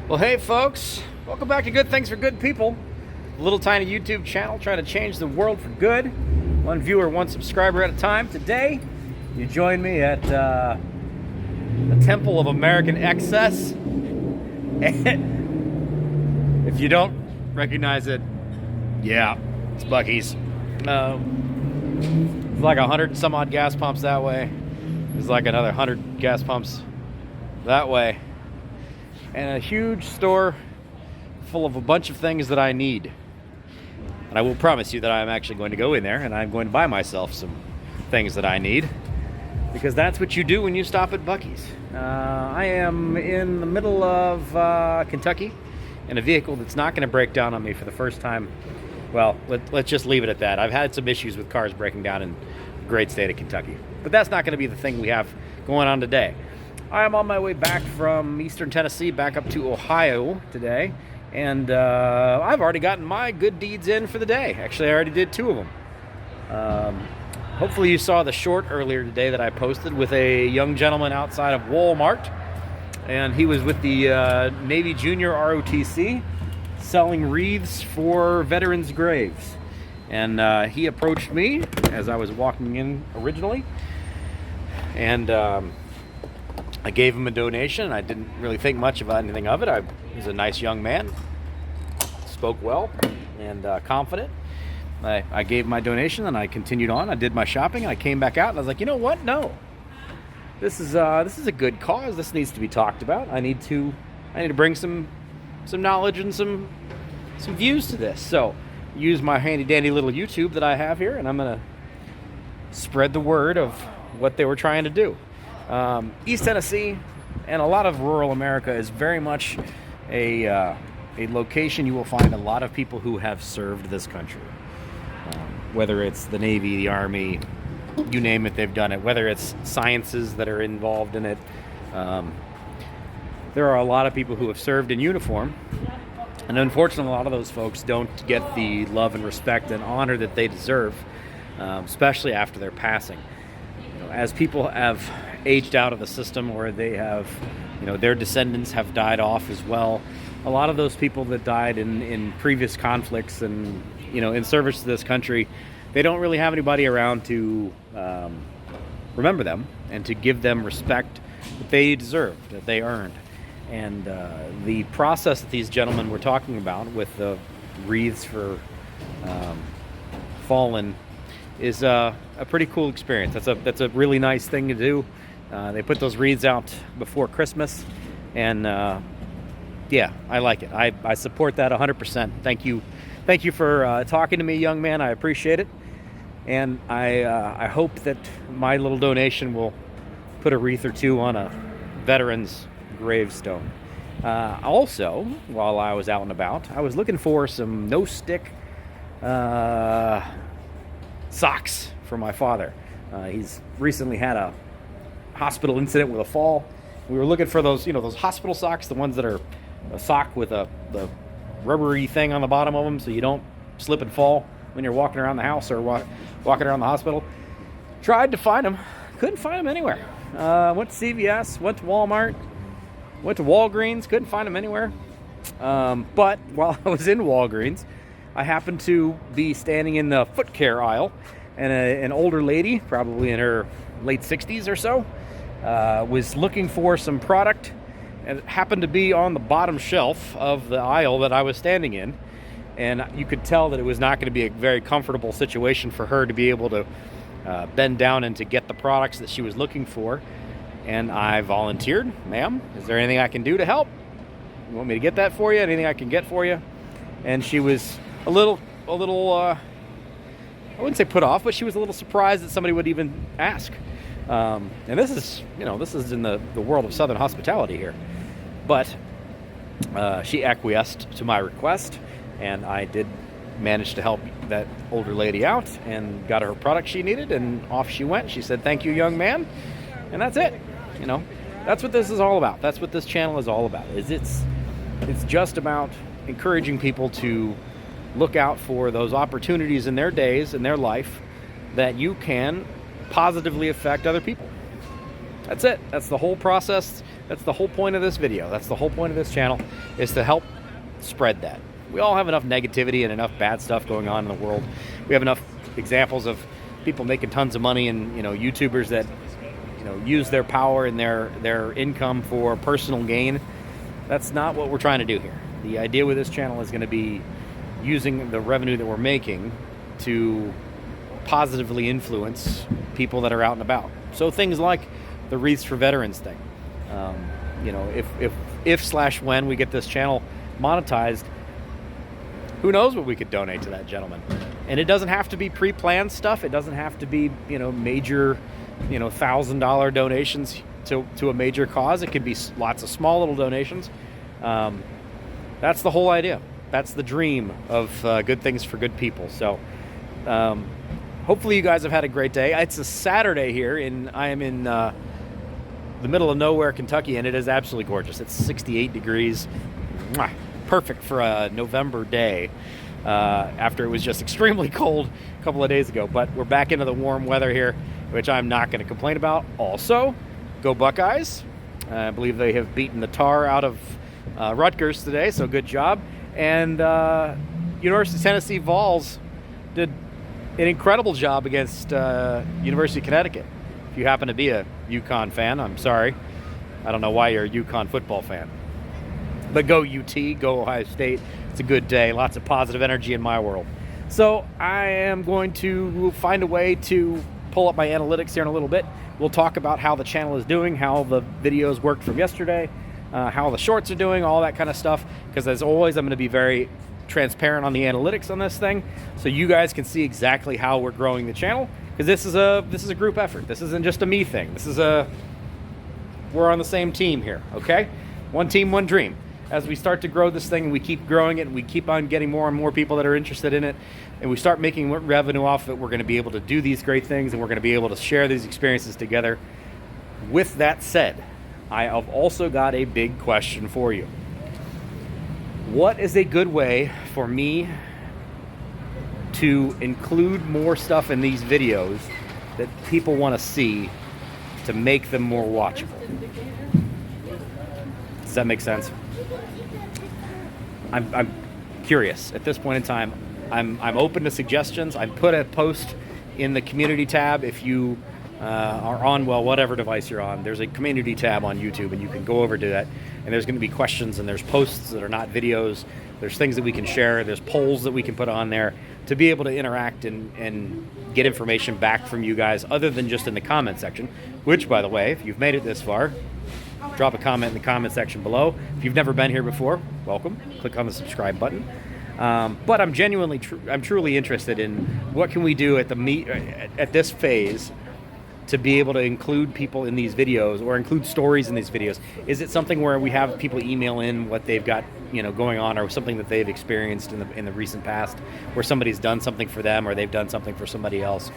Well, hey folks, welcome back to Good Things for Good People, a little tiny YouTube channel trying to change the world for good, one viewer, one subscriber at a time. Today, you join me at the Temple of American Excess. And if you don't recognize it, yeah, it's Buc-ee's. It's like 100 some odd gas pumps that way. There's like another 100 gas pumps that way. And a huge store full of a bunch of things that I need. And I will promise you that I'm actually going to go in there and I'm going to buy myself some things that I need, because that's what you do when you stop at Buc-ee's. I am in the middle of Kentucky in a vehicle that's not going to break down on me for the first time. Well, let's just leave it at that. I've had some issues with cars breaking down in the great state of Kentucky. But that's not going to be the thing we have going on today. I am on my way back from eastern Tennessee back up to Ohio today, and I've already gotten my good deeds in for the day. Actually, I already did 2 of them. Hopefully you saw the short earlier today that I posted with a young gentleman outside of Walmart, and he was with the Navy Junior ROTC selling wreaths for veterans' graves. And he approached me as I was walking in originally, and I gave him a donation. I didn't really think much about anything of it. He's a nice young man, spoke well and confident. I gave my donation and I continued on. I did my shopping and I came back out and I was like, you know what? No, this is a good cause. This needs to be talked about. I need to bring some knowledge and some views to this. So use my handy dandy little YouTube that I have here, and I'm gonna spread the word of what they were trying to do. East Tennessee and a lot of rural America is very much a location you will find a lot of people who have served this country. Whether it's the Navy, the Army, you name it, they've done it. Whether it's sciences that are involved in it. There are a lot of people who have served in uniform, and unfortunately a lot of those folks don't get the love and respect and honor that they deserve, especially after their passing. As people have aged out of the system, or they have, their descendants have died off as well. A lot of those people that died in previous conflicts and, in service to this country, they don't really have anybody around to remember them and to give them respect that they deserved, that they earned. And the process that these gentlemen were talking about with the wreaths for fallen is a pretty cool experience. That's a really nice thing to do. They put those wreaths out before Christmas, and yeah, I like it. I support that 100%. Thank you for talking to me, young man. I appreciate it, and I hope that my little donation will put a wreath or 2 on a veteran's gravestone. Also, while I was out and about, I was looking for some no-stick socks for my father. He's recently had a hospital incident with a fall. We were looking for those, those hospital socks, the ones that are a sock with the rubbery thing on the bottom of them so you don't slip and fall when you're walking around the house or walking around the hospital. Tried to find them, couldn't find them anywhere. Went to CVS, went to Walmart, went to Walgreens, couldn't find them anywhere. But while I was in Walgreens, I happened to be standing in the foot care aisle, and an older lady, probably in her late 60s or so, was looking for some product, and it happened to be on the bottom shelf of the aisle that I was standing in. And you could tell that it was not going to be a very comfortable situation for her to be able to bend down and to get the products that she was looking for. And I volunteered. Ma'am, is there anything I can do to help? You want me to get that for you? Anything I can get for you? And she was a little, I wouldn't say put off, but she was a little surprised that somebody would even ask. And this is in the world of Southern hospitality here. But she acquiesced to my request, and I did manage to help that older lady out and got her product she needed, and off she went. She said, "Thank you, young man." And that's it. That's what this is all about. That's what this channel is all about. It's just about encouraging people to look out for those opportunities in their days, in their life, that you can positively affect other people. That's it. That's the whole process That's the whole point of this video. That's the whole point of this channel, is to help spread that. We all have enough negativity and enough bad stuff going on in the world. We have enough examples of people making tons of money, and YouTubers that use their power and their income for personal gain. That's not what we're trying to do here. The idea with this channel is going to be using the revenue that we're making to positively influence people that are out and about. So things like the Wreaths for Veterans thing. If/when we get this channel monetized, who knows what we could donate to that gentleman. And it doesn't have to be pre-planned stuff. It doesn't have to be, major, $1,000 donations to a major cause. It could be lots of small little donations. That's the whole idea. That's the dream of good things for good people. So hopefully you guys have had a great day. It's a Saturday here, and I am in the middle of nowhere, Kentucky, and it is absolutely gorgeous. It's 68 degrees. Mwah. Perfect for a November day after it was just extremely cold a couple of days ago. But we're back into the warm weather here, which I'm not going to complain about. Also, go Buckeyes. I believe they have beaten the tar out of Rutgers today, so good job. And University of Tennessee Vols did an incredible job against University of Connecticut. If you happen to be a UConn fan, I'm sorry. I don't know why you're a UConn football fan. But go UT, go Ohio State. It's a good day. Lots of positive energy in my world. So I am going to find a way to pull up my analytics here in a little bit. We'll talk about how the channel is doing, how the videos worked from yesterday, how the shorts are doing, all that kind of stuff. Because as always, I'm going to be very transparent on the analytics on this thing, so you guys can see exactly how we're growing the channel. Because this is a group effort. This isn't just a me thing. We're on the same team here. Okay, one team, one dream. As we start to grow this thing, and we keep growing it, and we keep on getting more and more people that are interested in it, and we start making revenue off of it, we're going to be able to do these great things, and we're going to be able to share these experiences together. With that said, I have also got a big question for you. What is a good way for me to include more stuff in these videos that people want to see to make them more watchable? Does that make sense? I'm curious. At this point in time, I'm open to suggestions. I've put a post in the community tab. If you are on, whatever device you're on, there's a community tab on YouTube, and you can go over to that, and there's going to be questions, and there's posts that are not videos. There's things that we can share. There's polls that we can put on there to be able to interact and get information back from you guys, other than just in the comment section, which, by the way, if you've made it this far, drop a comment in the comment section below. If you've never been here before, welcome. Click on the subscribe button. But I'm genuinely, I'm truly interested in what can we do at this phase to be able to include people in these videos, or include stories in these videos. Is it something where we have people email in what they've got, going on, or something that they've experienced in the recent past, where somebody's done something for them, or they've done something for somebody else,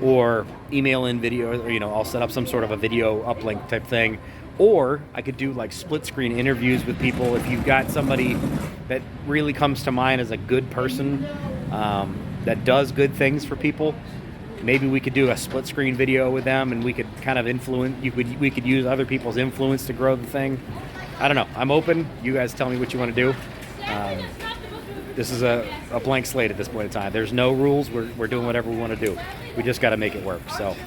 or email in video, or I'll set up some sort of a video uplink type thing. Or I could do like split screen interviews with people. If you've got somebody that really comes to mind as a good person that does good things for people, maybe we could do a split screen video with them, and we could kind of influence. We could use other people's influence to grow the thing. I don't know. I'm open. You guys tell me what you want to do. This is a blank slate at this point in time. There's no rules. We're doing whatever we want to do. We just got to make it work. So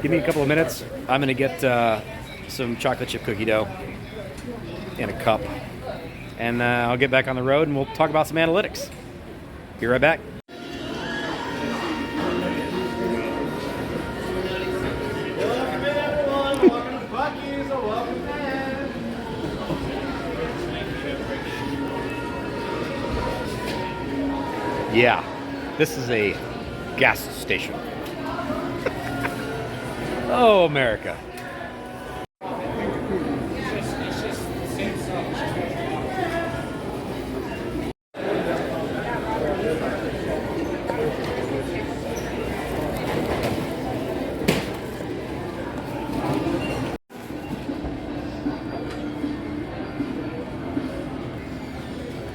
give me a couple of minutes. I'm going to get some chocolate chip cookie dough in a cup, and I'll get back on the road, and we'll talk about some analytics. Be right back. Yeah, this is a gas station. Oh, America.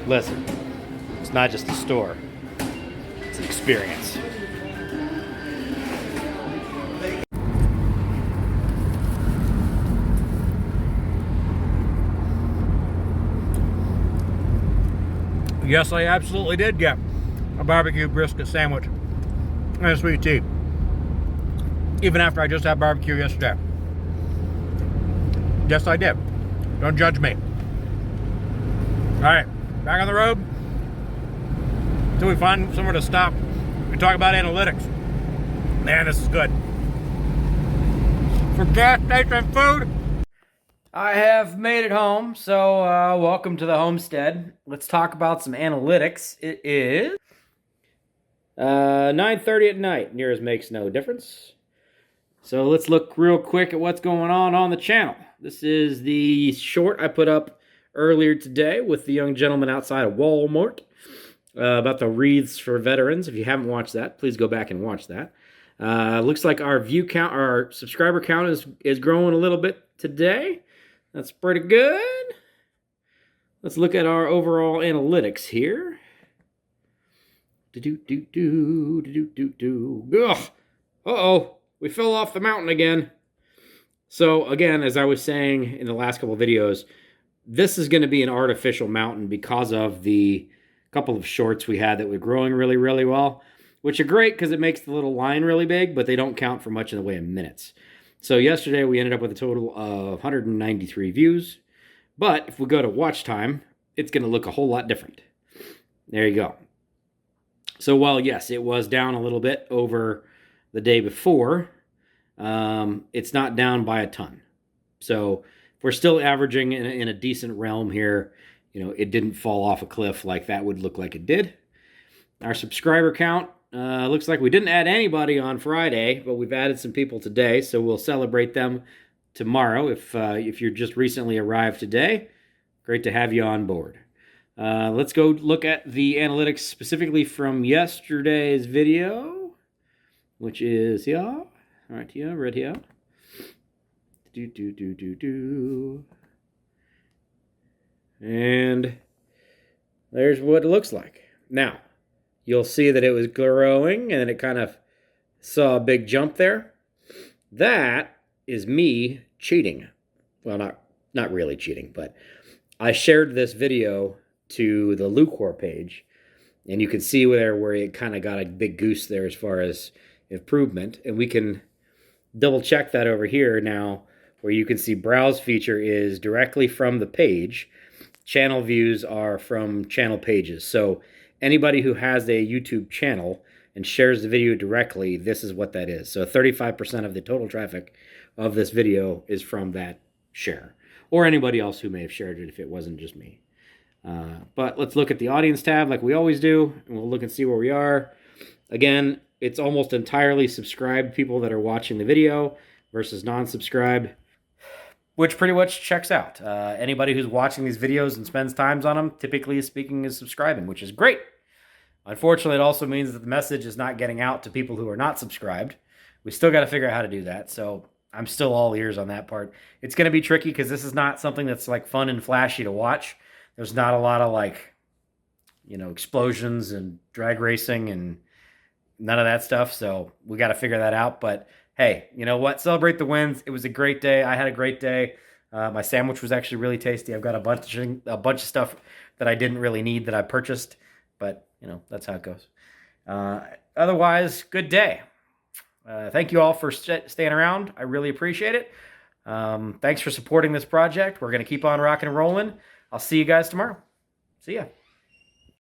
Listen, it's not just a store, it's an experience. Yes, I absolutely did get a barbecue brisket sandwich and a sweet tea. Even after I just had barbecue yesterday. Yes, I did. Don't judge me. All right, back on the road until we find somewhere to stop and talk about analytics. Man, this is good. For gas station food. I have made it home, so welcome to the homestead. Let's talk about some analytics. It is 9:30 at night. Near as makes no difference. So let's look real quick at what's going on the channel. This is the short I put up earlier today with the young gentleman outside of Walmart about the wreaths for veterans. If you haven't watched that, please go back and watch that. Looks like our view count, our subscriber count is growing a little bit today. That's pretty good. Let's look at our overall analytics here. Ugh. Uh-oh. We fell off the mountain again. So again, as I was saying in the last couple of videos, this is going to be an artificial mountain because of the couple of shorts we had that were growing really, really well, which are great because it makes the little line really big, but they don't count for much in the way of minutes. So yesterday we ended up with a total of 193 views, but if we go to watch time, it's going to look a whole lot different. There you go. So while yes, it was down a little bit over the day before, it's not down by a ton. So we're still averaging in a decent realm here. You know, it didn't fall off a cliff like that would look like it did. Our subscriber count looks like we didn't add anybody on Friday, but we've added some people today, so we'll celebrate them tomorrow. If you're just recently arrived today, great to have you on board. Let's go look at the analytics specifically from yesterday's video, which is here, right here, right here. And there's what it looks like. Now, you'll see that it was growing and then it kind of saw a big jump there. That is me cheating. Well, not really cheating, but I shared this video to the Lucor page, and you can see there where it kind of got a big goose there as far as improvement, and we can double check that over here now, where you can see browse feature is directly from the page. Channel views are from channel pages. So anybody who has a YouTube channel and shares the video directly, this is what that is. So 35% of the total traffic of this video is from that share, or anybody else who may have shared it if it wasn't just me. But let's look at the audience tab like we always do, and we'll look and see where we are. Again, it's almost entirely subscribed people that are watching the video versus non-subscribed, which pretty much checks out. Anybody who's watching these videos and spends times on them, typically speaking, is subscribing, which is great. Unfortunately, it also means that the message is not getting out to people who are not subscribed. We still got to figure out how to do that, so I'm still all ears on that part. It's going to be tricky because this is not something that's like fun and flashy to watch. There's not a lot of like, you know, explosions and drag racing and none of that stuff, so we got to figure that out. But hey, you know what? Celebrate the wins. It was a great day. I had a great day. My sandwich was actually really tasty. I've got a bunch of stuff that I didn't really need that I purchased, but you know, that's how it goes. Otherwise, good day. Thank you all for staying around. I really appreciate it. Thanks for supporting this project. We're going to keep on rocking and rolling. I'll see you guys tomorrow. See ya.